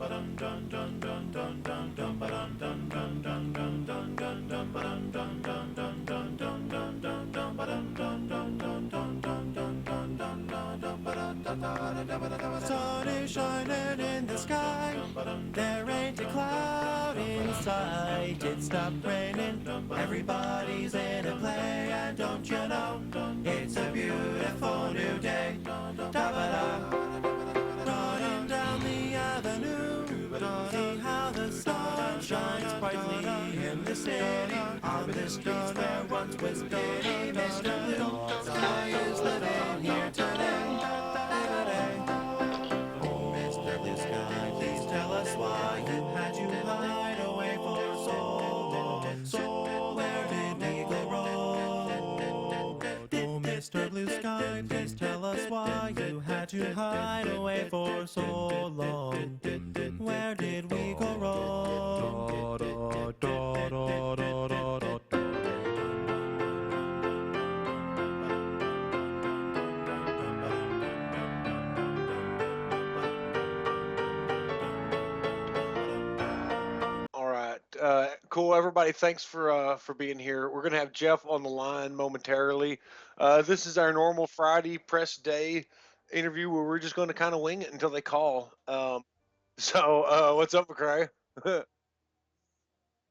Sun is shining in the sky. There ain't a cloud in sight. It stopped raining. Everybody's in a play, and don't you know it's a beautiful new day. Da-ba-da. Running down the avenue, see how the sun shines brightly in the city. On the streets where once was pity, Mr. Blue Sky is living here today. Oh, Mr. Blue Sky, please tell us why you had to hide away for so long. So where did we go wrong? Oh, Mr. Blue Sky, please tell us why you had to hide away for so long. Where did we go wrong? All right, cool. Everybody, thanks for being here. We're gonna have Jeff on the line momentarily. This is our normal Friday press day interview where we're just going to kind of wing it until they call. So, what's up, McCrae?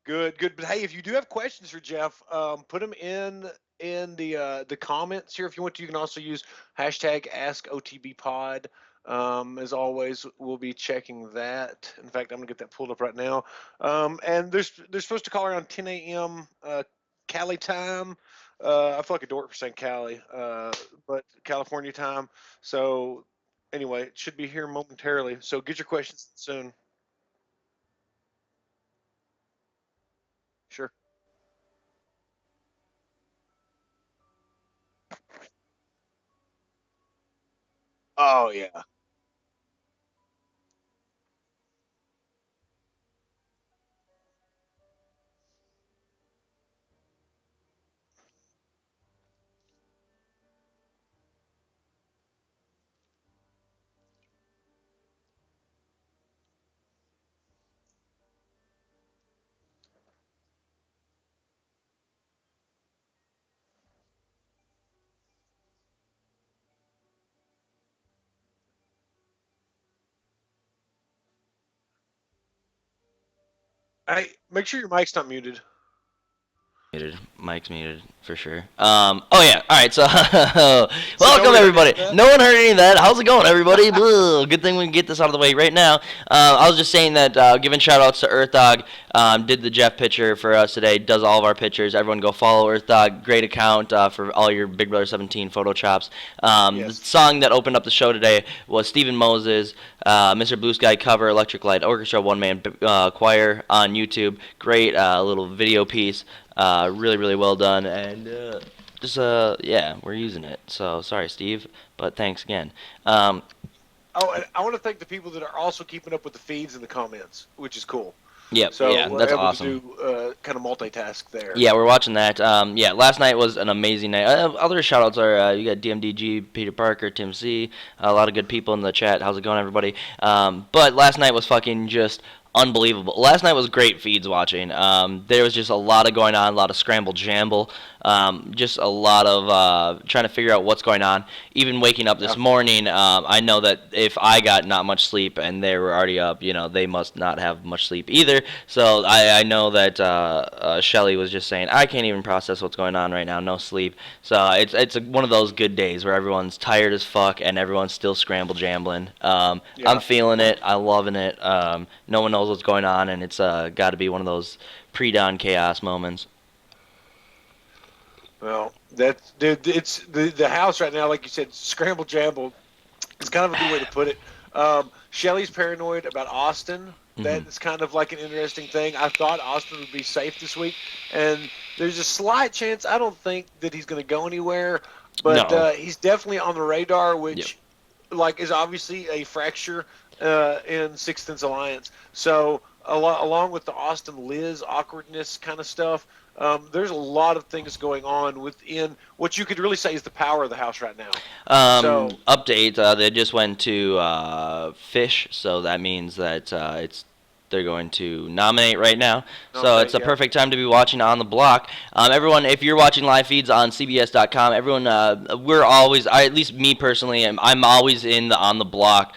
Good, good. But hey, if you do have questions for Jeff, put them in the comments here if you want to. You can also use hashtag AskOTBPod. As always, we'll be checking that. In fact, I'm gonna get that pulled up right now. And they're supposed to call around 10 a.m. Cali time. I feel like a dork for saying Cali, but California time. So anyway, it should be here momentarily. So get your questions soon. Sure. Oh yeah. Hey, make sure your mic's not muted. Muted. Mike's muted for sure. Oh yeah. All right. So So welcome nobody heard any everybody. of that? No one heard any of that. How's it going, everybody? Good thing we can get this out of the way right now. I was just saying that giving shout outs to Earth Dog. Did the Jeff picture for us today. Does all of our pictures. Everyone go follow Earth Dog. Great account for all your Big Brother 17 photo chops. The Yes. song that opened up the show today was Stephen Moses, Mr. Blue Sky cover, Electric Light Orchestra, one man choir on YouTube. Great little video piece. Really, really well done, and just yeah, we're using it. So sorry, Steve, but thanks again. Oh, and I want to thank the people that are also keeping up with the feeds and the comments, which is cool. Yep, So yeah, we're that's able awesome. to do kind of multitask there. Yeah, we're watching that. Yeah, last night was an amazing night. Other shout outs are you got DMDG, Peter Parker, Tim C, a lot of good people in the chat. How's it going, everybody? But last night was fucking just unbelievable. Last night was great feeds watching. There was just a lot of going on, a lot of scramble jamble, just a lot of trying to figure out what's going on. Even waking up this Yeah. morning, I know that if I got not much sleep and they were already up, they must not have much sleep either. So I know that Shelly was just saying, I can't even process what's going on right now, no sleep. So one of those good days where everyone's tired as fuck and everyone's still scramble jambling. I'm Yeah. feeling it. I'm loving it. No one knows what's going on, and it's got to be one of those pre-dawn chaos moments. Well, that's dude. It's the house right now, like you said, scramble jamble. It's kind of a good way to put it. Shelly's paranoid about Austin. That is kind of like an interesting thing. I thought Austin would be safe this week, and there's a slight chance. I don't think that he's going to go anywhere, but No. he's definitely on the radar, Yep. which like is obviously a fracture in Sixth Sense Alliance. So along with the Austin Liz awkwardness kind of stuff, There's a lot of things going on within what you could really say is the power of the house right now. Update. They just went to Fish, so that means that they're going to nominate right now. So it's a perfect time to be watching On the Block. Everyone, if you're watching live feeds on CBS.com, everyone, we're always, at least me personally, I'm always in the On the Block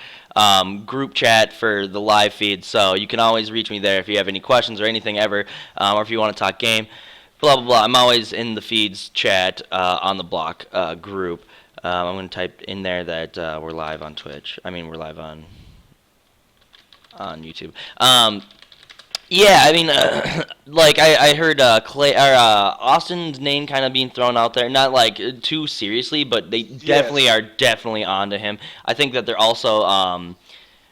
group chat for the live feed. So you can always reach me there if you have any questions or anything ever, or if you want to talk game. Blah, blah, blah. I'm always in the feeds chat On the Block group. I'm going to type in there that we're live on Twitch. I mean, we're live on YouTube. Yeah, I mean, like I heard Clay or Austin's name kind of being thrown out there, not like too seriously, but they definitely are onto him. I think that they're also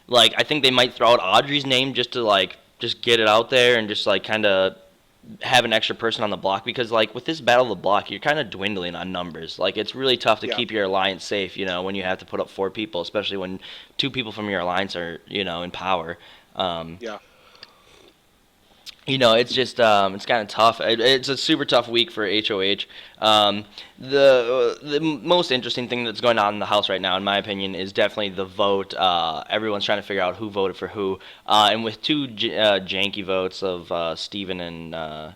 like I think they might throw out Audrey's name just to like just get it out there and just like kind of have an extra person on the block, because like with this battle of the block, you're kind of dwindling on numbers. Like it's really tough to keep your alliance safe, you know, when you have to put up 4 people, especially when 2 people from your alliance are, you know, in power. You know, it's just it's kind of tough. It's a super tough week for HOH. The most interesting thing that's going on in the house right now, in my opinion, is definitely the vote. Everyone's trying to figure out who voted for who, and with 2 janky votes of Steven and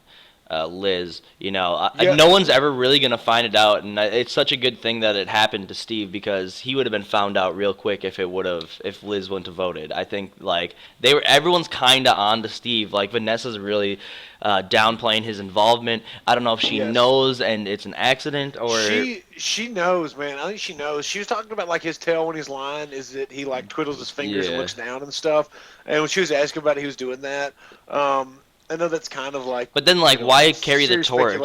Liz, you know, no one's ever really gonna find it out, and it's such a good thing that it happened to Steve, because he would have been found out real quick if Liz wouldn't have voted. I think like everyone's kind of on to Steve. Like Vanessa's really downplaying his involvement. I don't know if she knows and it's an accident, or she knows, man. I think she knows. She was talking about like his tail when he's lying is that he like twiddles his fingers and looks down and stuff. And when she was asking about it, he was doing that. I know that's kind of like. But then, like, why carry the torch?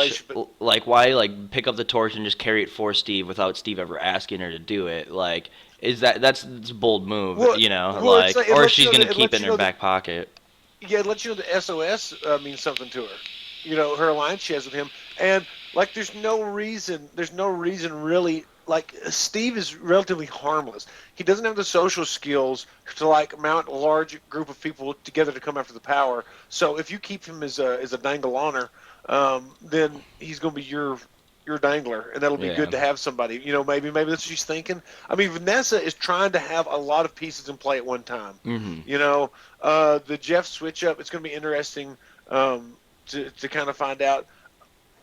Like, why like pick up the torch and just carry it for Steve without Steve ever asking her to do it? Like, that's a bold move, you know? Like, or she's gonna keep it in her back pocket. Yeah, it lets you know the SOS means something to her. You know, her alliance she has with him, and like, there's no reason really. Like, Steve is relatively harmless. He doesn't have the social skills to like mount a large group of people together to come after the power. So if you keep him as a dangle-oner, then he's going to be your dangler, and that'll be good to have somebody. You know, maybe that's what she's thinking. I mean, Vanessa is trying to have a lot of pieces in play at one time. Mm-hmm. You know, the Jeff switch up. It's going to be interesting to kind of find out.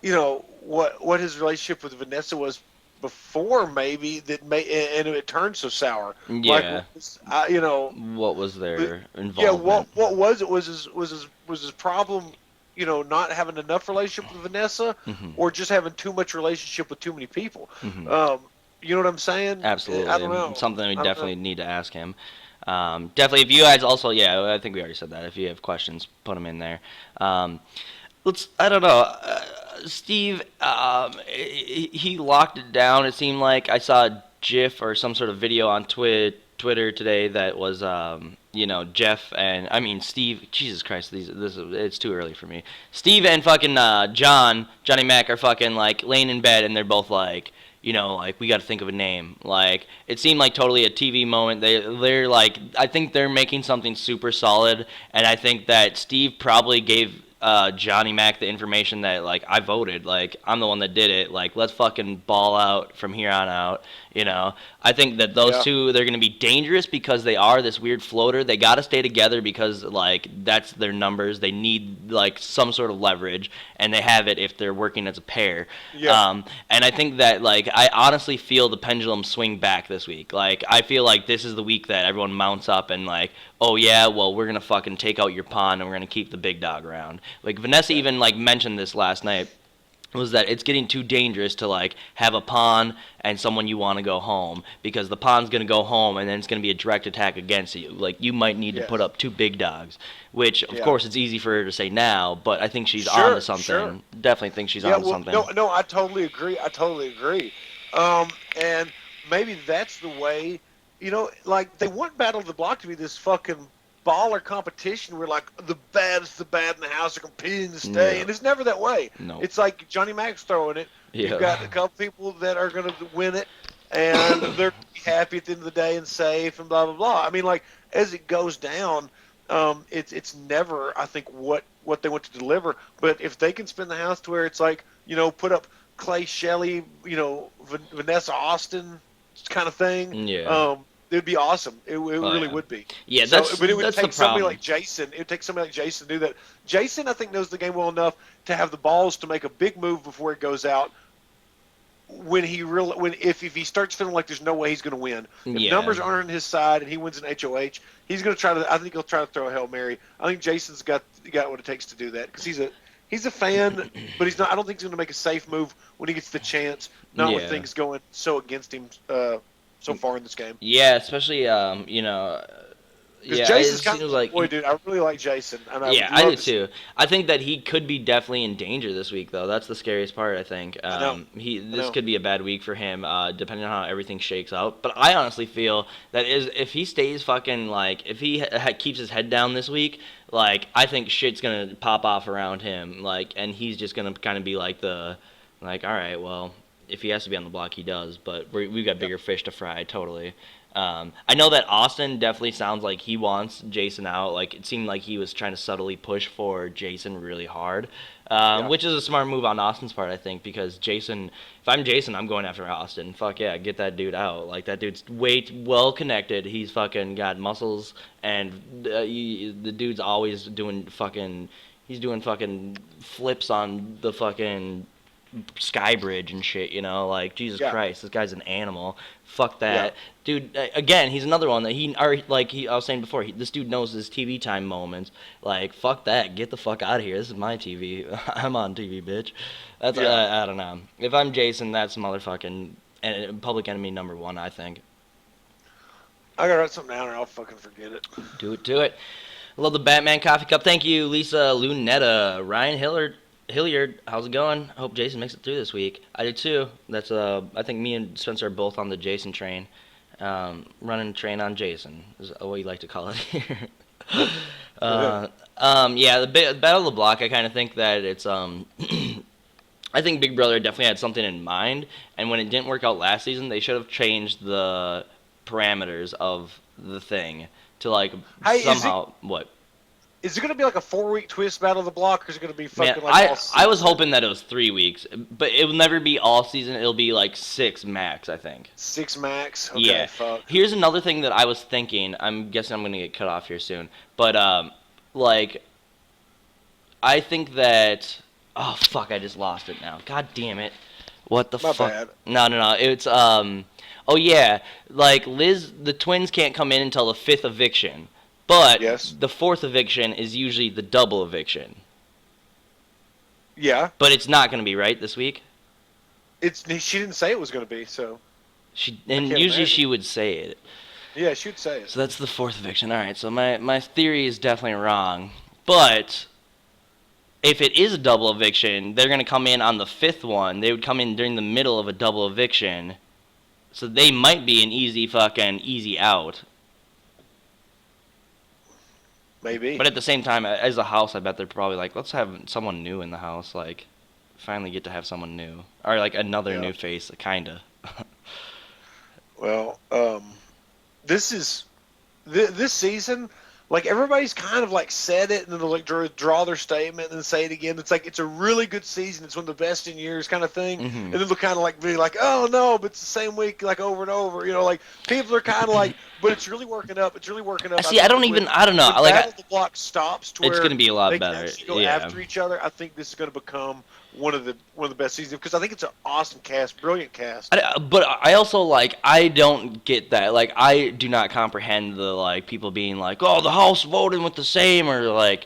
You know what his relationship with Vanessa was before, maybe and it turned so sour. Yeah. Like, you know, what was their involvement? Yeah, what was it? Was his problem? You know, not having enough relationship with Vanessa, or just having too much relationship with too many people. Mm-hmm. You know what I'm saying? Absolutely. I don't know. Something we definitely need to ask him. Definitely, if you guys also, I think we already said that. If you have questions, put them in there. I don't know. Steve, he locked it down. It seemed like I saw a GIF or some sort of video on Twitter today that was, Jeff and Steve. Jesus Christ, it's too early for me. Steve and fucking Johnny Mac are fucking like laying in bed, and they're both like, you know, like, we got to think of a name. Like, it seemed like totally a TV moment. They're like, I think they're making something super solid, and I think that Steve probably gave Johnny Mac the information that, like, I voted, like, I'm the one that did it, like, let's fucking ball out from here on out, you know. I think that those two, they're going to be dangerous because they are this weird floater. They got to stay together because, like, that's their numbers. They need, like, some sort of leverage, and they have it if they're working as a pair. And I think that, like, I honestly feel the pendulum swing back this week. Like, I feel like this is the week that everyone mounts up and, like, oh yeah, well, we're going to fucking take out your pawn and we're going to keep the big dog around. Like, Vanessa even, like, mentioned this last night, was that it's getting too dangerous to, like, have a pawn and someone you want to go home, because the pawn's going to go home and then it's going to be a direct attack against you. Like, you might need to put up 2 big dogs, which, of course, it's easy for her to say now, but I think she's on to something. Sure. Definitely think she's on to something. No, I totally agree. And maybe that's the way, you know, like, they want Battle of the Block to be this fucking baller competition where, like, the baddest, the bad in the house are competing to stay, and it's never that way. No. It's like Johnny Mac's throwing it. You've got a couple people that are going to win it, and they're happy at the end of the day and safe and blah, blah, blah. I mean, like, as it goes down, it's never, I think, what what they want to deliver. But if they can spin the house to where it's like, put up Clay Shelley, Vanessa Austin kind of thing. Yeah. It would be awesome. It really yeah. would be. Yeah, but it would that's take the somebody problem. like Jason. It would take somebody like Jason to do that. Jason, I think, knows the game well enough to have the balls to make a big move before it goes out. If he starts feeling like there's no way he's going to win, if numbers aren't on his side and he wins an HOH, he's going to try to. I think he'll try to throw a Hail Mary. I think Jason's got what it takes to do that because he's a fan, but he's not. I don't think he's going to make a safe move when he gets the chance. Not with things going so against him so far in this game. Yeah, especially Because Jason's kind of like, boy, dude, I really like Jason. And I do too. I think that he could be definitely in danger this week, though. That's the scariest part, I think. This could be a bad week for him, depending on how everything shakes out. But I honestly feel that if he stays fucking, if he keeps his head down this week, I think shit's going to pop off around him. And he's just going to kind of be all right, well, if he has to be on the block, he does. But we've got bigger fish to fry, totally. I know that Austin definitely sounds like he wants Jason out. It seemed like he was trying to subtly push for Jason really hard, which is a smart move on Austin's part, I think, because Jason, if I'm Jason, I'm going after Austin. Fuck yeah, get that dude out. That dude's well connected. He's fucking got muscles, and the dude's always doing fucking flips on the fucking Sky Bridge and shit, Jesus Christ, this guy's an animal. Fuck that. Dude, again, he's another one that I was saying before, this dude knows his TV time moments. Fuck that, get the fuck out of here. This is my TV. I'm on TV, bitch. That's, I don't know. If I'm Jason, that's motherfucking public enemy number one, I think. I gotta write something down or I'll fucking forget it. Do it. I love the Batman coffee cup. Thank you, Lisa Lunetta. Ryan Hilliard, how's it going? I hope Jason makes it through this week. I do too. That's I think me and Spencer are both on the Jason train. Running train on Jason is what you like to call it here. The Battle of the Block, I kind of think that it's I think Big Brother definitely had something in mind, and when it didn't work out last season, they should have changed the parameters of the thing to somehow what. Is it going to be like a 4-week twist Battle of the Block, or is it going to be fucking all season? I was hoping that it was 3 weeks, but it will never be all season. It'll be 6 max, I think. 6 max? Okay, yeah. Fuck. Here's another thing that I was thinking. I'm guessing I'm going to get cut off here soon. But, I think that... Oh, fuck, I just lost it now. God damn it. What the fuck? Bad. No. It's, Oh, yeah. Liz, the twins can't come in until the 5th eviction. But the 4th eviction is usually the double eviction. Yeah. But it's not going to be, right, this week? She didn't say it was going to be, so. Usually she would say it. Yeah, she would say it. So that's the 4th eviction. All right, so my theory is definitely wrong. But if it is a double eviction, they're going to come in on the 5th one. They would come in during the middle of a double eviction. So they might be an easy out. Maybe. But at the same time, as a house, I bet they're probably let's have someone new in the house. Finally get to have someone new. Or, another new face, kinda. Well, this season, everybody's kind of, said it, and then they'll, draw their statement and then say it again. It's it's a really good season. It's one of the best in years kind of thing. Mm-hmm. And then they'll kind of, be oh, no, but it's the same week, over and over. People are kind of but it's really working up. It's really working up. See, I don't know. When Battle of the Block stops to where it's going to be a lot they better. Can go after each other. I think this is going to become one of the best seasons because I think it's an awesome cast, brilliant cast. But I also I don't get that. I do not comprehend the people being oh, the house voted with the same or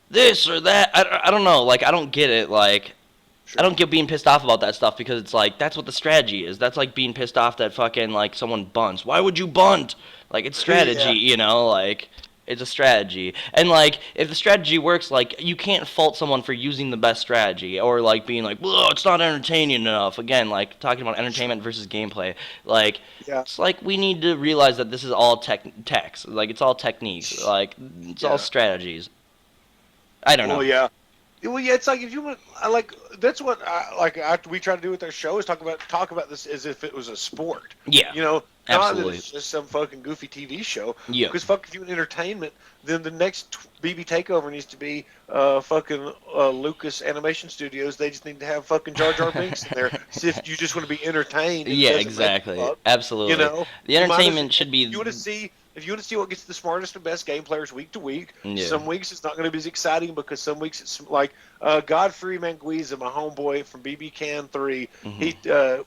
this or that. I don't know. I don't get it. Sure. I don't get being pissed off about that stuff because it's that's what the strategy is. That's being pissed off that fucking someone bunts. Why would you bunt? It's strategy, it's a strategy. And if the strategy works, you can't fault someone for using the best strategy or being well, it's not entertaining enough. Again, talking about entertainment versus gameplay. It's we need to realize that this is all techs. It's all techniques. It's all strategies. I don't know. Well, yeah. Well, yeah, it's like if you want, like that's what we try to do with our show is talk about this as if it was a sport. Yeah, You know, not that absolutely. it's just some fucking goofy TV show. Yeah. Because fuck, if you want entertainment, then the next BB takeover needs to be fucking Lucas Animation Studios. They just need to have fucking Jar Jar Binks in there. See if you just want to be entertained. Yeah, exactly. Absolutely. You know, The you might as- entertainment should be. You want to see. If you want to see what gets the smartest and best game players week to week, Yeah. some weeks it's not going to be as exciting because some weeks it's like Godfrey Manguiza, my homeboy from BB Can 3. Mhm. He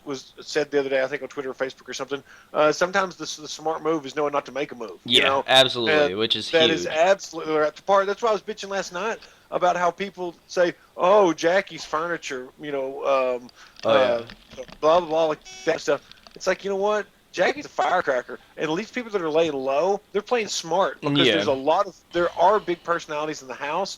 was said the other day, I think on Twitter or Facebook or something. Sometimes the smart move is knowing not to make a move. Yeah, you know? absolutely, And which is that huge. is absolutely right. The part. That's why I was bitching last night about how people say, "Oh, Jackie's furniture," blah blah blah, like that stuff. It's like, you know what? Jackie's a firecracker, and at least people that are laying low, they're playing smart because Yeah. there are big personalities in the house,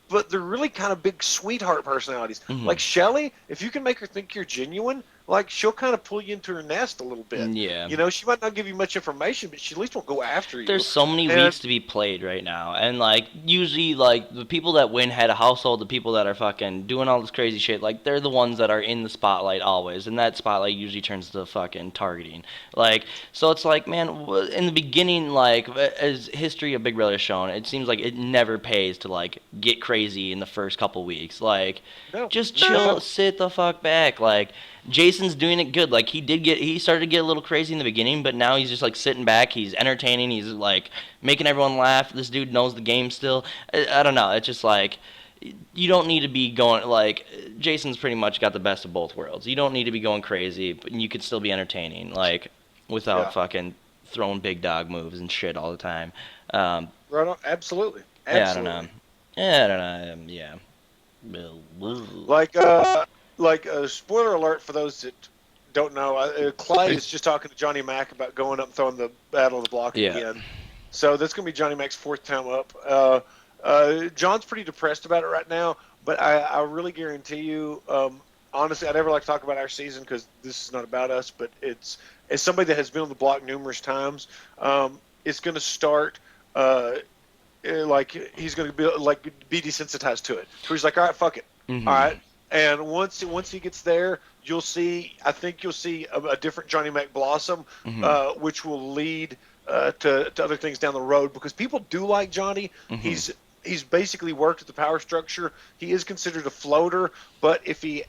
but they're really kind of big sweetheart personalities. Mhm. Like Shelly, if you can make her think you're genuine, like she'll kind of pull you into her nest a little bit. Yeah. You know, she might not give you much information, but she at least won't go after you. There's so many And- weeks to be played right now, and like usually like the people that win head of household, the people that are fucking doing all this crazy shit, like they're the ones that are in the spotlight always, and that spotlight usually turns to fucking targeting. Like, so it's like, man, in the beginning, like as history of Big Brother has shown, it seems like it never pays to like get crazy in the first couple weeks. Like, No, just no. chill, sit the fuck back. Like, Jason's doing it good. Like he started to get a little crazy in the beginning, but now he's just like sitting back. He's entertaining. He's like making everyone laugh. This dude knows the game still. I don't know. It's just like you don't need to be going like Jason's pretty much got the best of both worlds. You don't need to be going crazy, but you could still be entertaining, like without Yeah. fucking throwing big dog moves and shit all the time. Right on. Absolutely. Yeah, I don't know. Yeah, I don't know. Yeah. Like spoiler alert for those that don't know, Clay is just talking to Johnny Mac about going up and throwing the Battle of the Block Yeah. again. So that's going to be Johnny Mac's fourth time up. John's pretty depressed about it right now, but I really guarantee you, honestly, I never like to talk about our season because this is not about us, but it's as somebody that has been on the block numerous times, it's going to start like he's going to be desensitized to it. So he's like, all right, fuck it. Mhm. All right. And once he gets there, I think you'll see a different Johnny Mac blossom, Mhm. which will lead to other things down the road because people do like Johnny. Mhm. He's basically worked at the power structure. He is considered a floater, but if he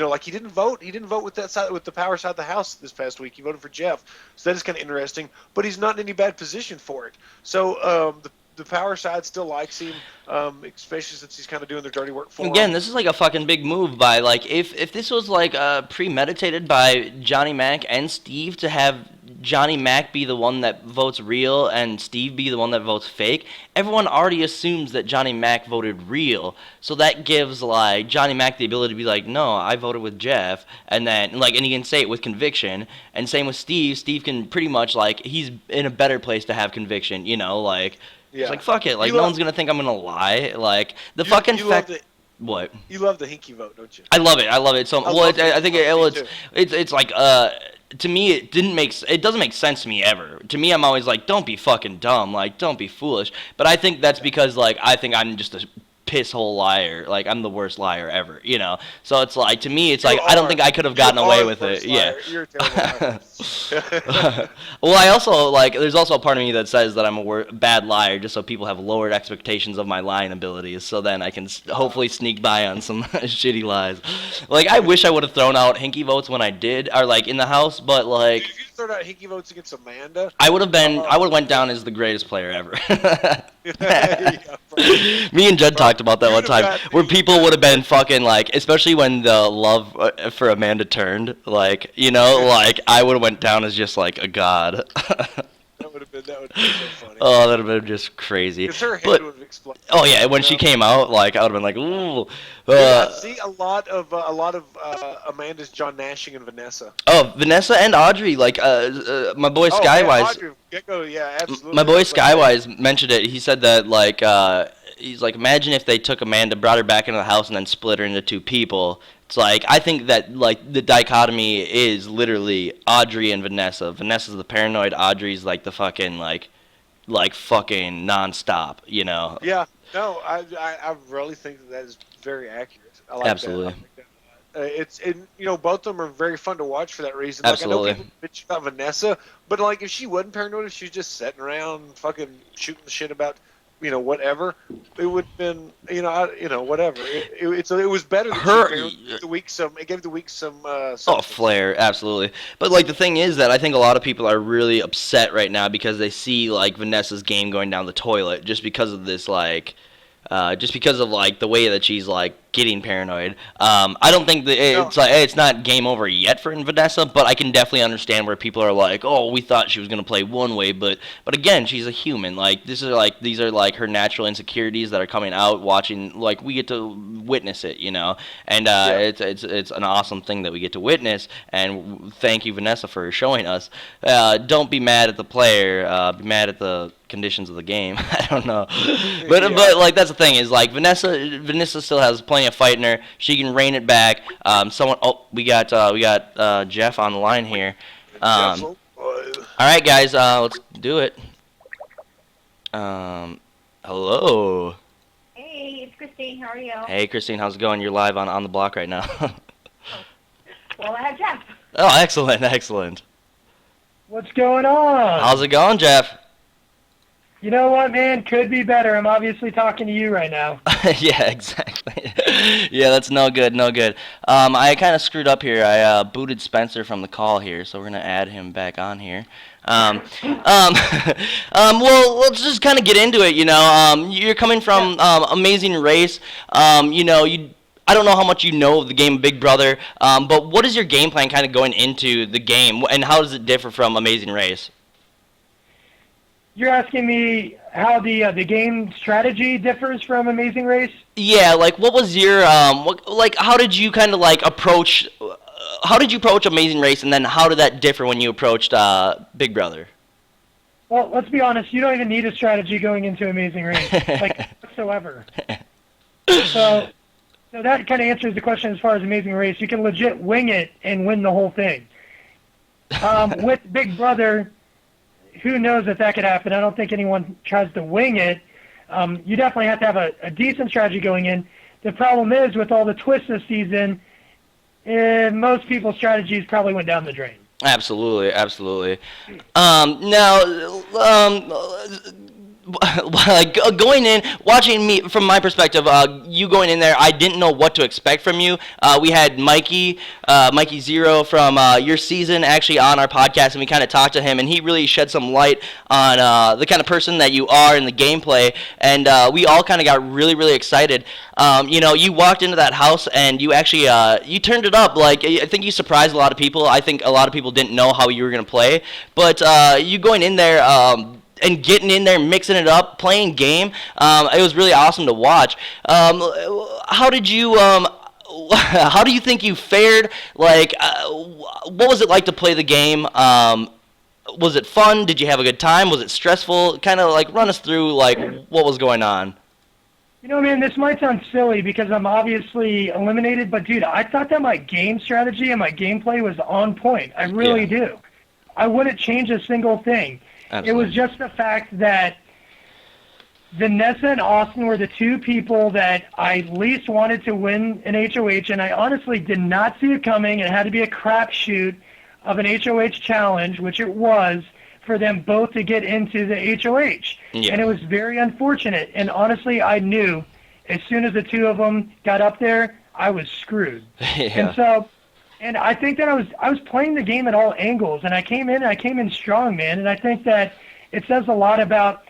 like he didn't vote with that side, with the power side of the house this past week. He voted for Jeff, so that is kind of interesting. But he's not in any bad position for it. So the power side still likes him, especially since he's kind of doing their dirty work for Again, him. this is like a fucking big move by like if this was like premeditated by Johnny Mac and Steve to have Johnny Mac be the one that votes real and Steve be the one that votes fake, everyone already assumes that Johnny Mac voted real. So that gives like Johnny Mac the ability to be like, no, I voted with Jeff, and then like and he can say it with conviction. And same with Steve. Steve can pretty much like he's in a better place to have conviction, like. Yeah. It's like, fuck it. Like, You no love- one's going to think I'm going to lie. Like, the You- fucking you fact... love What? You love the Hinky vote, don't you? I love it. I love it. So, I well, love I think it. Me it's like, to me, it doesn't make sense to me ever. To me, I'm always like, don't be fucking dumb. Like, don't be foolish. But I think that's because, like, I think I'm just a pisshole liar. Like, I'm the worst liar ever, So it's like, to me, it's like, I don't think I could have gotten away with it. Yeah. You're a terrible liar. Well, I also like. There's also a part of me that says that I'm a bad liar, just so people have lowered expectations of my lying abilities. So then I can hopefully sneak by on some shitty lies. Like I wish I would have thrown out Hinky votes when I did, or like in the house, but like Dude, if you throw out Hinky votes against Amanda, I would have went down as the greatest player ever. yeah, bro. Me and Judd talked about that You'd one have time, got where the- people would have been fucking like, especially when the love for Amanda turned, like like I would have went down as just like a god. That would have been so funny. Oh, that would have been just crazy. Because her head But would have exploded. oh yeah, when she came out, like I would have been like, ooh. Dude, I see a lot of Amanda's John Nashing and Vanessa. Oh, Vanessa and Audrey, like my boy Skywise. Audrey, Gecko, yeah, absolutely. My boy Like, Skywise mentioned it. He said that like he's like, imagine if they took Amanda, brought her back into the house, and then split her into two people. It's like I think that like the dichotomy is literally Audrey and Vanessa. Vanessa's the paranoid. Audrey's like the fucking like fucking nonstop. Yeah, No, I really think that is very accurate. I like Absolutely. that. I like that. Both of them are very fun to watch for that reason. Absolutely. Like, I know people bitch about Vanessa, but like, if she wasn't paranoid, if she was just sitting around fucking shooting the shit about, whatever, it would have been, whatever. It was better that she Her. paranoid. It gave the week some. Oh, substance. flair, absolutely. But like the thing is that I think a lot of people are really upset right now because they see like Vanessa's game going down the toilet just because of this just because of like the way that she's like getting paranoid. I don't think that it's not game over yet for Vanessa, but I can definitely understand where people are like, oh, we thought she was gonna play one way, but again, she's a human. Like these are like her natural insecurities that are coming out. Watching, like, we get to witness it, and it's an awesome thing that we get to witness. And thank you, Vanessa, for showing us. Don't be mad at the player. Be mad at the conditions of the game. I don't know, but like that's the thing is like Vanessa still has plenty of fight in her. She can rein it back. We got Jeff on the line here. All right, guys, let's do it. Hello. Hey, it's Christine. How are you? Hey, Christine, how's it going? You're live on the block right now. Well, I have Jeff. Oh, excellent. What's going on? How's it going, Jeff? You know what, man? Could be better. I'm obviously talking to you right now. Yeah, exactly. Yeah, that's no good. I kind of screwed up here. I booted Spencer from the call here, so we're gonna add him back on here. Well, let's just kind of get into it. You're coming from Amazing Race. I don't know how much you know of the game Big Brother, but what is your game plan kind of going into the game, and how does it differ from Amazing Race? You're asking me how the game strategy differs from Amazing Race? Yeah, like what was your how did you kind of like approach? How did you approach Amazing Race, and then how did that differ when you approached Big Brother? Well, let's be honest. You don't even need a strategy going into Amazing Race, like whatsoever. So that kind of answers the question as far as Amazing Race. You can legit wing it and win the whole thing. With Big Brother, who knows if that could happen? I don't think anyone tries to wing it. You definitely have to have a decent strategy going in. The problem is, with all the twists this season, most people's strategies probably went down the drain. Absolutely. Now, like going in, watching me from my perspective, you going in there, I didn't know what to expect from you. We had Mikey Zero from your season actually on our podcast, and we kind of talked to him, and he really shed some light on the kind of person that you are in the gameplay, and we all kind of got really excited. You walked into that house, and you actually you turned it up. Like, I think you surprised a lot of people. I think a lot of people didn't know how you were going to play, but you going in there and getting in there, mixing it up, playing game. It was really awesome to watch. How do you think you fared? Like, what was it like to play the game? Was it fun? Did you have a good time? Was it stressful? Kind of like run us through like what was going on. Man, this might sound silly because I'm obviously eliminated, but dude, I thought that my game strategy and my gameplay was on point. I really do. I wouldn't change a single thing. Absolutely. It was just the fact that Vanessa and Austin were the two people that I least wanted to win an HOH, and I honestly did not see it coming. It had to be a crapshoot of an HOH challenge, which it was, for them both to get into the HOH. Yeah. And it was very unfortunate. And honestly, I knew as soon as the two of them got up there, I was screwed. Yeah. And I think that I was playing the game at all angles, and I came in strong, man. And I think that it says a lot about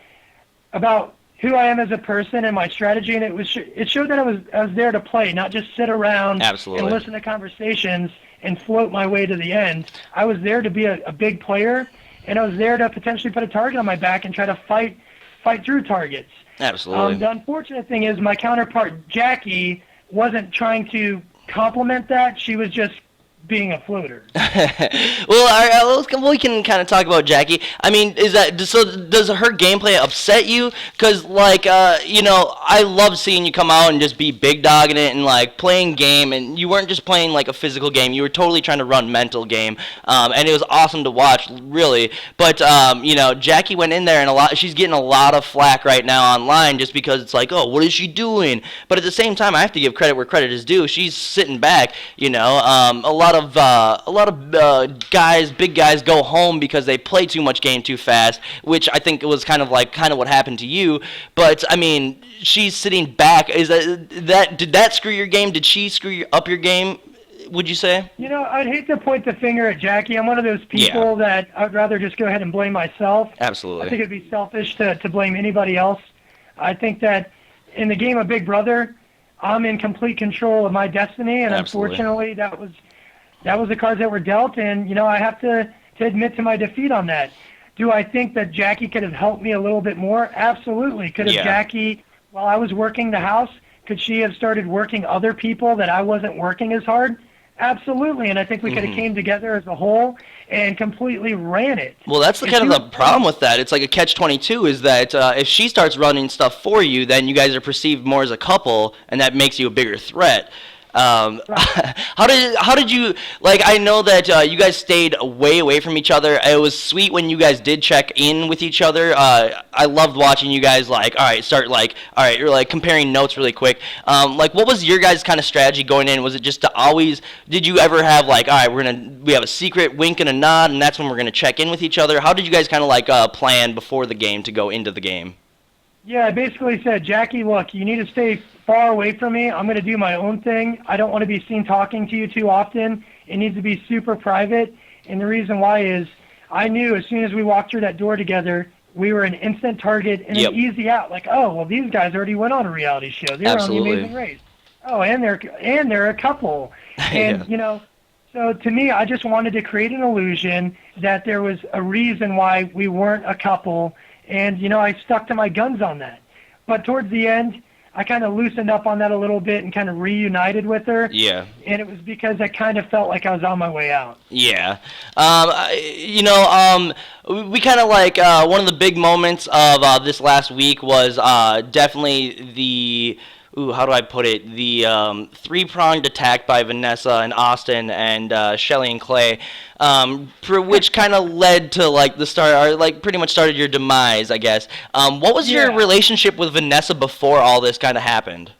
who I am as a person and my strategy. And it showed that I was there to play, not just sit around and listen to conversations and float my way to the end. I was there to be a big player, and I was there to potentially put a target on my back and try to fight through targets. Absolutely. The unfortunate thing is my counterpart Jackie wasn't trying to complement that. She was just being a floater. Well, we can kind of talk about Jackie. I mean, does her gameplay upset you? Because, like, I love seeing you come out and just be big dogging it and, like, playing game. And you weren't just playing, like, a physical game. You were totally trying to run mental game. And it was awesome to watch, really. But, Jackie went in there and she's getting a lot of flack right now online just because it's like, oh, what is she doing? But at the same time, I have to give credit where credit is due. She's sitting back, a lot of big guys go home because they play too much game too fast, which I think was kind of what happened to you. But I mean, she's sitting back. Did that screw your game? Did she screw up your game? Would you say? I'd hate to point the finger at Jackie. I'm one of those people that I'd rather just go ahead and blame myself. Absolutely. I think it'd be selfish to blame anybody else. I think that in the game of Big Brother, I'm in complete control of my destiny, and unfortunately, that was the cards that were dealt, and I have to admit to my defeat on that. Do I think that Jackie could have helped me a little bit more? Absolutely. Could have Jackie, while I was working the house, could she have started working other people that I wasn't working as hard? Absolutely, and I think we could have came together as a whole and completely ran it. Well, that's the problem with that. It's like a catch-22 is that if she starts running stuff for you, then you guys are perceived more as a couple, and that makes you a bigger threat. How did you, like, I know that you guys stayed way away from each other. It was sweet when you guys did check in with each other. I loved watching you guys, like, you're like comparing notes really quick. Like, what was your guys' kind of strategy going in? Was it just to always, did you ever have like, all right, we have a secret wink and a nod, and that's when we're going to check in with each other? How did you guys kind of like plan before the game to go into the game? Yeah, I basically said, Jackie, look, you need to stay far away from me. I'm going to do my own thing. I don't want to be seen talking to you too often. It needs to be super private. And the reason why is I knew as soon as we walked through that door together, we were an instant target and an easy out. Like, oh, well, these guys already went on a reality show. They were on The Amazing Race. Oh, and they're a couple. And, so to me, I just wanted to create an illusion that there was a reason why we weren't a couple. And, I stuck to my guns on that. But towards the end, I kind of loosened up on that a little bit and kind of reunited with her. Yeah. And it was because I kind of felt like I was on my way out. Yeah. We kind of like, one of the big moments of this last week was definitely the... how do I put it? The three-pronged attack by Vanessa and Austin and Shelly and Clay, which kind of led to like the start, or like pretty much started your demise, I guess. What was your relationship with Vanessa before all this kind of happened?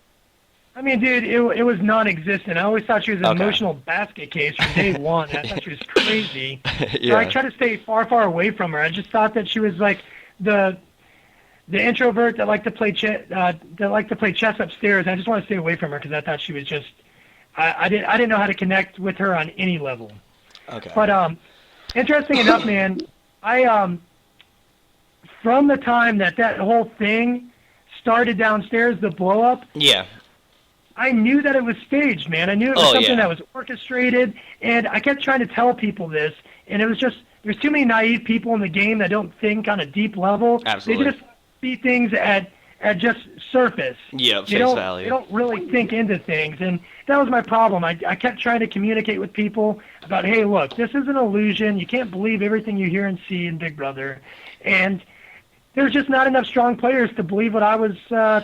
I mean, dude, it was non-existent. I always thought she was an emotional basket case from day one. I thought she was crazy. So I tried to stay far, far away from her. I just thought that she was like the introvert that liked to play chess upstairs. I just want to stay away from her because I thought she was just I didn't know how to connect with her on any level. Okay. But interesting enough, man, I from the time that whole thing started downstairs, the blow up. Yeah. I knew that it was staged, man. I knew it was something that was orchestrated, and I kept trying to tell people this, and it was just there's too many naive people in the game that don't think on a deep level. Absolutely. They just see things at just surface. Yeah, face value. They don't really think into things, and that was my problem. I kept trying to communicate with people about, hey, look, this is an illusion. You can't believe everything you hear and see in Big Brother, and there's just not enough strong players to believe what I was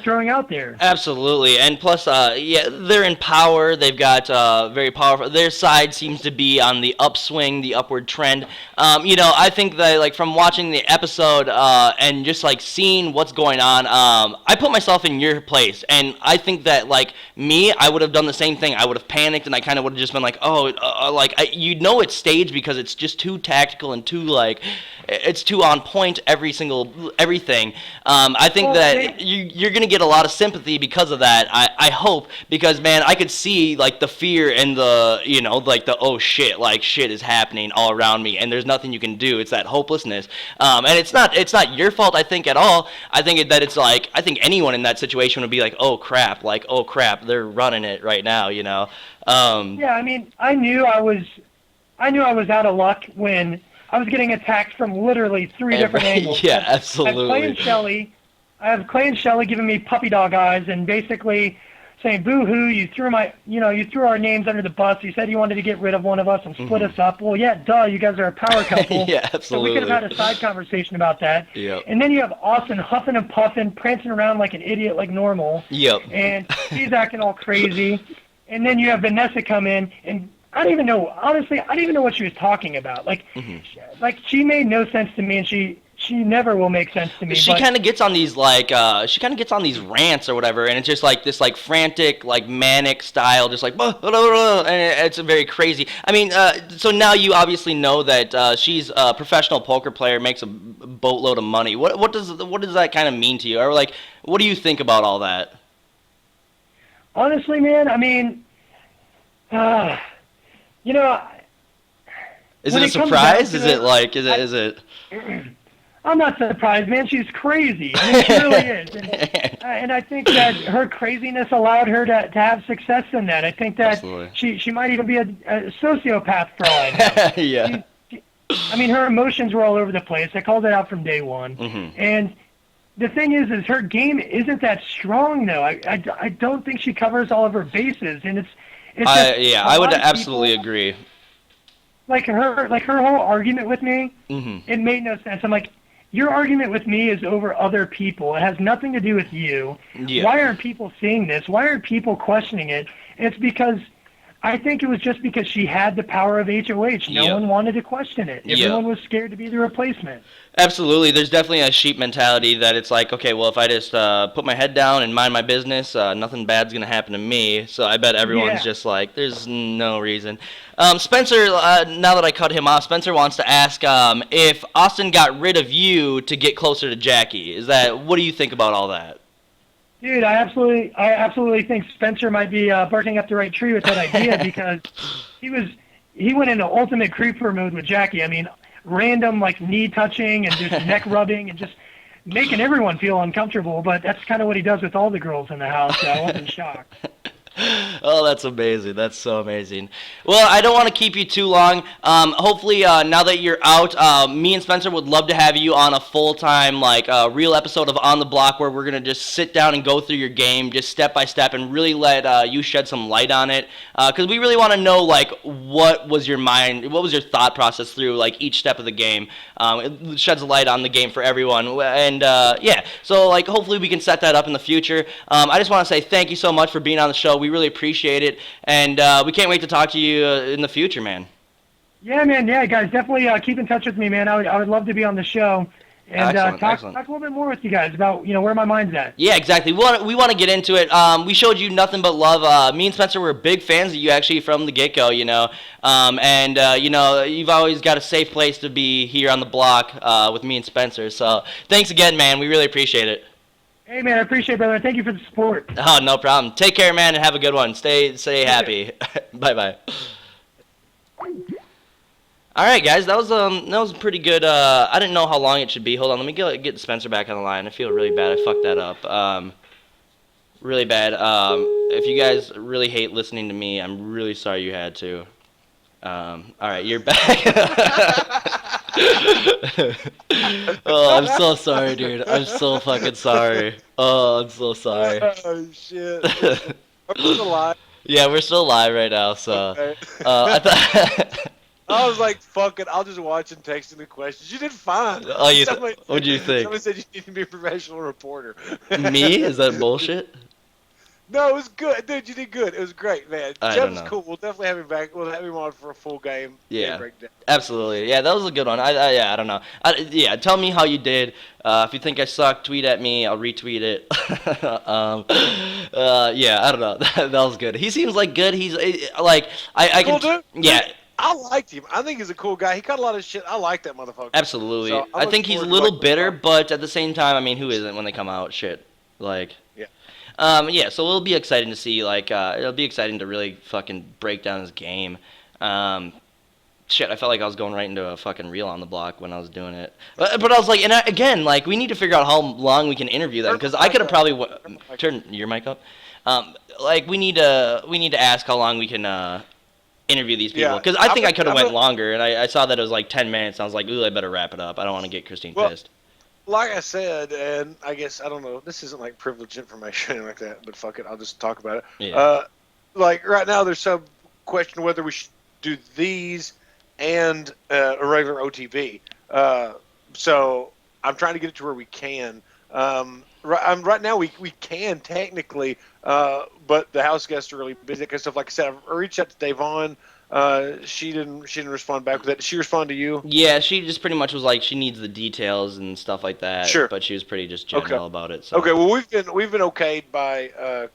throwing out there. Absolutely, and plus, they're in power. They've got very powerful. Their side seems to be on the upswing, the upward trend. I think that like from watching the episode and just like seeing what's going on, I put myself in your place, and I think that like me, I would have done the same thing. I would have panicked, and I kind of would have just been like, it's staged because it's just too tactical and too like. It's too on point everything. I think that you're going to get a lot of sympathy because of that. I hope, because man, I could see like the fear and the, like the, oh shit, like shit is happening all around me and there's nothing you can do. It's that hopelessness. And it's not your fault, I think, at all. I think that it's like, I think anyone in that situation would be like, oh crap, they're running it right now, Yeah, I mean, I knew I was out of luck when I was getting attacked from literally three different angles. Yeah, absolutely. I have Clay and Shelly giving me puppy dog eyes and basically saying, boo-hoo, you threw our names under the bus. You said you wanted to get rid of one of us and split us up. Well, yeah, duh, you guys are a power couple. Yeah, absolutely. So we could have had a side conversation about that. Yep. And then you have Austin huffing and puffing, prancing around like an idiot like normal. Yep. And she's acting all crazy. And then you have Vanessa come in, and I don't even know, honestly, I didn't even know what she was talking about. Like, she made no sense to me, and she never will make sense to me. She kind of gets on these rants or whatever, and it's just like this like frantic, like manic style, just like blah, blah, blah, blah, and it's very crazy. I mean, so now you obviously know that she's a professional poker player, makes a boatload of money. What does that kind of mean to you, or like what do you think about all that? Honestly, man, I mean, you know. Is it a surprise? Is it? I'm not surprised, man. She's crazy. I mean, she really is. And I think that her craziness allowed her to have success in that. I think that she might even be a sociopath for all I know. Yeah. I mean, her emotions were all over the place. I called it out from day one. And the thing is her game isn't that strong, though. I don't think she covers all of her bases. And it's just I would absolutely agree. Like her whole argument with me, it made no sense. I'm like, your argument with me is over other people. It has nothing to do with you. Yeah. Why aren't people seeing this? Why aren't people questioning it? It's because I think it was just because she had the power of HOH. No one wanted to question it. Everyone was scared to be the replacement. Absolutely. There's definitely a sheep mentality that it's like, okay, well, if I just put my head down and mind my business, nothing bad's going to happen to me. So I bet everyone's just like, there's no reason. Spencer, now that I cut him off, Spencer wants to ask if Austin got rid of you to get closer to Jackie. What do you think about all that? Dude, I absolutely think Spencer might be barking up the right tree with that idea because he went into ultimate creeper mode with Jackie. I mean, random like knee touching and just neck rubbing and just making everyone feel uncomfortable. But that's kind of what he does with all the girls in the house. So I wasn't shocked. Oh, that's amazing. That's so amazing. Well, I don't want to keep you too long. Hopefully, now that you're out, me and Spencer would love to have you on a full-time, real episode of On the Block where we're going to just sit down and go through your game just step by step and really let you shed some light on it. Because we really want to know, what was your thought process through, each step of the game. It sheds a light on the game for everyone. And, so, hopefully we can set that up in the future. I just want to say thank you so much for being on the show. We really appreciate it, and we can't wait to talk to you in the future, man. Yeah, man. Yeah, guys, definitely keep in touch with me, man. I would love to be on the show and talk a little bit more with you guys about where my mind's at. Yeah, exactly. We want to get into it. We showed you nothing but love. Me and Spencer were big fans of you actually from the get-go, you've always got a safe place to be here on the block with me and Spencer. So thanks again, man. We really appreciate it. Hey, man, I appreciate it, brother. Thank you for the support. Oh, no problem. Take care, man, and have a good one. Stay happy. Bye-bye. All right, guys, that was pretty good. I didn't know how long it should be. Hold on, let me get Spencer back on the line. I feel really bad. I fucked that up. Really bad. If you guys really hate listening to me, I'm really sorry you had to. All right, you're back. Oh, I'm so sorry, dude. I'm so fucking sorry. Oh, I'm so sorry. Oh, shit. Are we still live? Yeah, we're still live right now, so... Okay. I thought... I was like, fuck it, I'll just watch and text in the questions. You did fine. Oh, what'd you think? Somebody said you need to be a professional reporter. Me? Is that bullshit? No, it was good. Dude, you did good. It was great, man. I Jeff don't is know. cool. We'll definitely have him back. We'll have him on for a full game. Yeah, Breakdown. absolutely. Yeah, that was a good one. I don't know. Tell me how you did. If you think I suck, tweet at me. I'll retweet it. I don't know. That was good. He seems like good. He's I cool can. Dude? Yeah. Dude, I liked him. I think he's a cool guy. He cut a lot of shit. I like that motherfucker. Absolutely. So, I think he's a little bitter, but at the same time, I mean, who isn't when they come out? Shit. So it'll be exciting to see, it'll be exciting to really fucking break down his game. I felt like I was going right into a fucking reel on the block when I was doing it. But I was like, again, we need to figure out how long we can interview them, because I could have probably... Turn your mic up. We need to ask how long we can interview these people, because I think I could have went longer, and I saw that it was 10 minutes, and I was like, ooh, I better wrap it up. I don't want to get Christine pissed. like I said, and I guess I don't know. This isn't like privileged information like that, but fuck it, I'll just talk about it. Yeah. Like right now, there's some question whether we should do these and a regular OTB. So I'm trying to get it to where we can. Right now we can technically, but the house guests are really busy because stuff. Like I said, I reached out to Davon. She didn't respond back with that. Did she respond to you? Yeah, she just pretty much was like she needs the details and stuff like that. Sure. But she was pretty just general about it. So. Okay. Well, we've been okayed by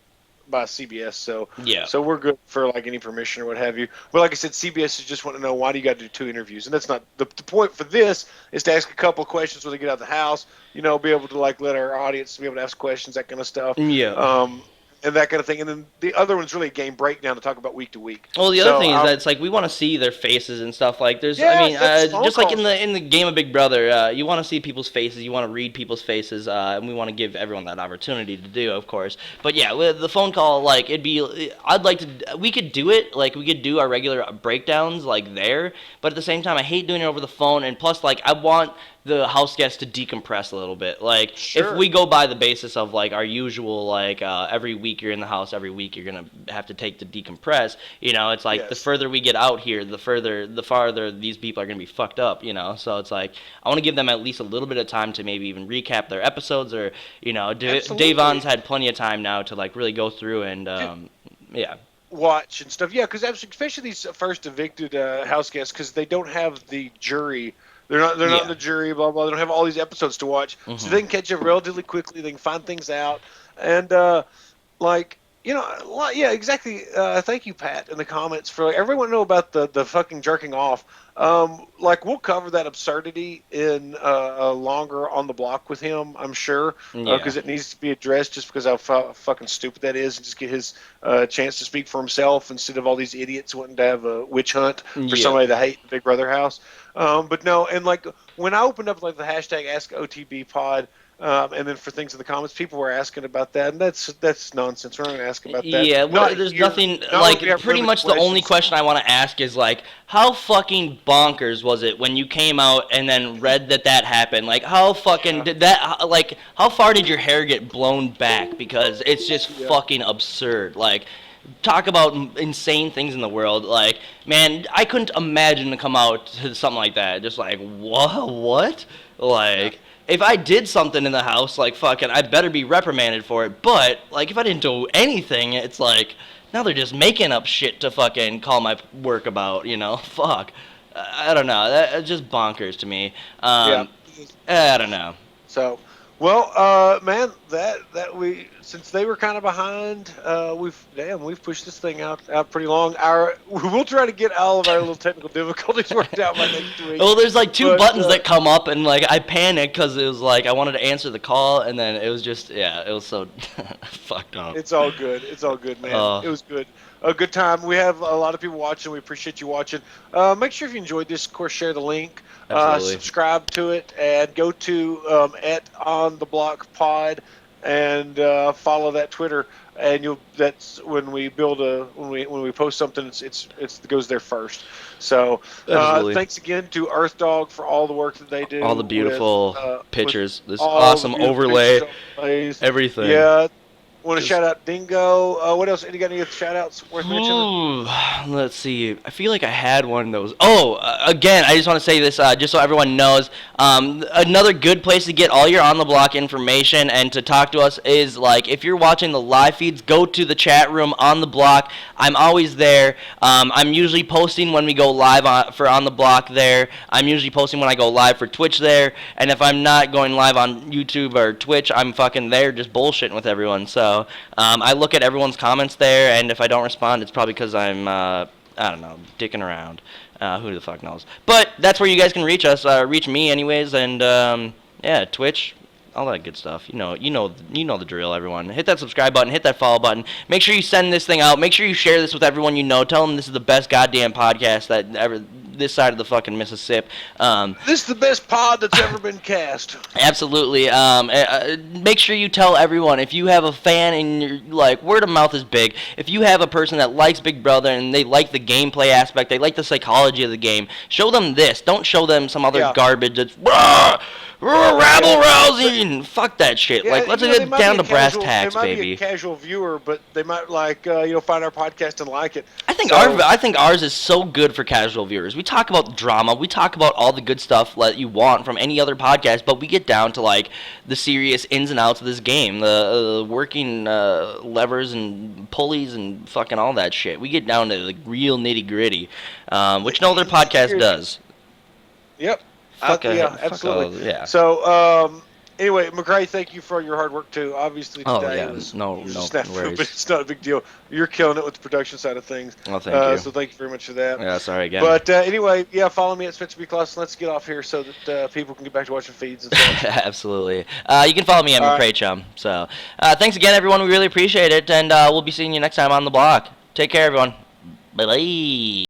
CBS, so Yeah. so we're good for like any permission or what have you. But like I said, CBS is just want to know why do you got to do 2 interviews, and that's not the point for this is to ask a couple of questions when they get out of the house. You know, be able to like let our audience be able to ask questions, that kind of stuff. Yeah. And that kind of thing. And then the other one's really a game breakdown to talk about week to week. Well, the other thing is that it's like we want to see their faces and stuff. Like there's, Yeah, I mean, that's phone just like calls. in the game of Big Brother, you want to see people's faces, you want to read people's faces, and we want to give everyone that opportunity to do, of course. But yeah, with the phone call, like we could do it, like we could do our regular breakdowns like there. But at the same time, I hate doing it over the phone, and plus, like I want the house guests to decompress a little bit. Like Sure. if we go by the basis of like our usual, like every week you're in the house, every week you're gonna have to take to decompress. You know, it's like Yes. the further we get out here, the farther these people are gonna be fucked up. You know, so it's like I want to give them at least a little bit of time to maybe even recap their episodes, or you know, Absolutely. Davon's had plenty of time now to like really go through and yeah. Watch and stuff. Yeah, because especially these first evicted house guests, because they don't have the jury. They're not in the jury, blah, blah. They don't have all these episodes to watch. So they can catch up relatively quickly. They can find things out. And, like, you know, yeah, exactly. Thank you, Pat, in the comments for everyone to know about the fucking jerking off. Like, we'll cover that absurdity in a longer on the block with him, I'm sure, because it needs to be addressed just because how fucking stupid that is, and just get his chance to speak for himself instead of all these idiots wanting to have a witch hunt for somebody to hate the Big Brother house. But no, and like when I opened up like the hashtag #AskOTBPod, and then for things in the comments, people were asking about that, and that's nonsense. We're not going to ask about that. Yeah, well, there's nothing, like, pretty much the only question I want to ask is, like, how fucking bonkers was it when you came out and then read that happened? Like, how fucking did that, like, how far did your hair get blown back? Because it's just fucking absurd. Like, talk about insane things in the world. Like, man, I couldn't imagine to come out to something like that. Just like, what? Like, if I did something in the house, like, fucking, I better be reprimanded for it. But, like, if I didn't do anything, it's like, now they're just making up shit to fucking call my work about, you know? Fuck. I don't know. That's just bonkers to me. I don't know. So, well, man, that we since they were kind of behind, we've pushed this thing out pretty long. We'll try to get all of our little technical difficulties worked out by next week. Well, there's like two buttons that come up, and like I panicked because it was like I wanted to answer the call, and then it was just it was so fucked up. It's all good. It's all good, man. It was good. A good time. We have a lot of people watching. We appreciate you watching. Make sure if you enjoyed this, of course, share the link. Subscribe to it, and go to at ontheblockpod and follow that Twitter. And that's when we build when we post something, it goes there first. So thanks again to Earth Dog for all the work that they do. All the beautiful pictures, this awesome overlay, everything. Yeah. Want to shout out Dingo? What else? You got any shout outs worth mentioning? Let's see. I feel like I had one of those. Again, I just want to say this just so everyone knows. Another good place to get all your on the block information and to talk to us is like if you're watching the live feeds, go to the chat room on the block. I'm always there. I'm usually posting when we go live for on the block there. I'm usually posting when I go live for Twitch there. And if I'm not going live on YouTube or Twitch, I'm fucking there just bullshitting with everyone. So I look at everyone's comments there, and if I don't respond, it's probably because I'm, I don't know, dicking around. Who the fuck knows? But that's where you guys can reach us. Reach me anyways, and Twitch, all that good stuff. You know the drill, everyone. Hit that subscribe button, hit that follow button. Make sure you send this thing out. Make sure you share this with everyone you know. Tell them this is the best goddamn podcast that ever this side of the fucking Mississippi. This is the best pod that's ever been cast. Absolutely. Make sure you tell everyone. If you have a fan and you're like, word of mouth is big. If you have a person that likes Big Brother and they like the gameplay aspect, they like the psychology of the game, show them this. Don't show them some other garbage that's rabble rousing. Fuck that shit. Yeah, like, let's get down to brass tacks, baby. They might be a casual viewer, but they might like find our podcast and like it. I think ours is so good for casual viewers. We talk about drama, we talk about all the good stuff that you want from any other podcast, but we get down to like the serious ins and outs of this game, the working levers and pulleys and fucking all that shit. We get down to the real nitty gritty, which no other podcast does. Yep. Absolutely. Yeah. So, anyway, McCrae, thank you for your hard work too. Obviously today was no snafu, worries. but it's not a big deal. You're killing it with the production side of things. Oh, thank you. So thank you very much for that. Yeah, sorry again. But anyway, follow me at Spencer and McCrae. Let's get off here so that people can get back to watching feeds and stuff. Absolutely. You can follow me at McCrae Chum. So, thanks again, everyone. We really appreciate it, and we'll be seeing you next time on the block. Take care, everyone. Bye-bye.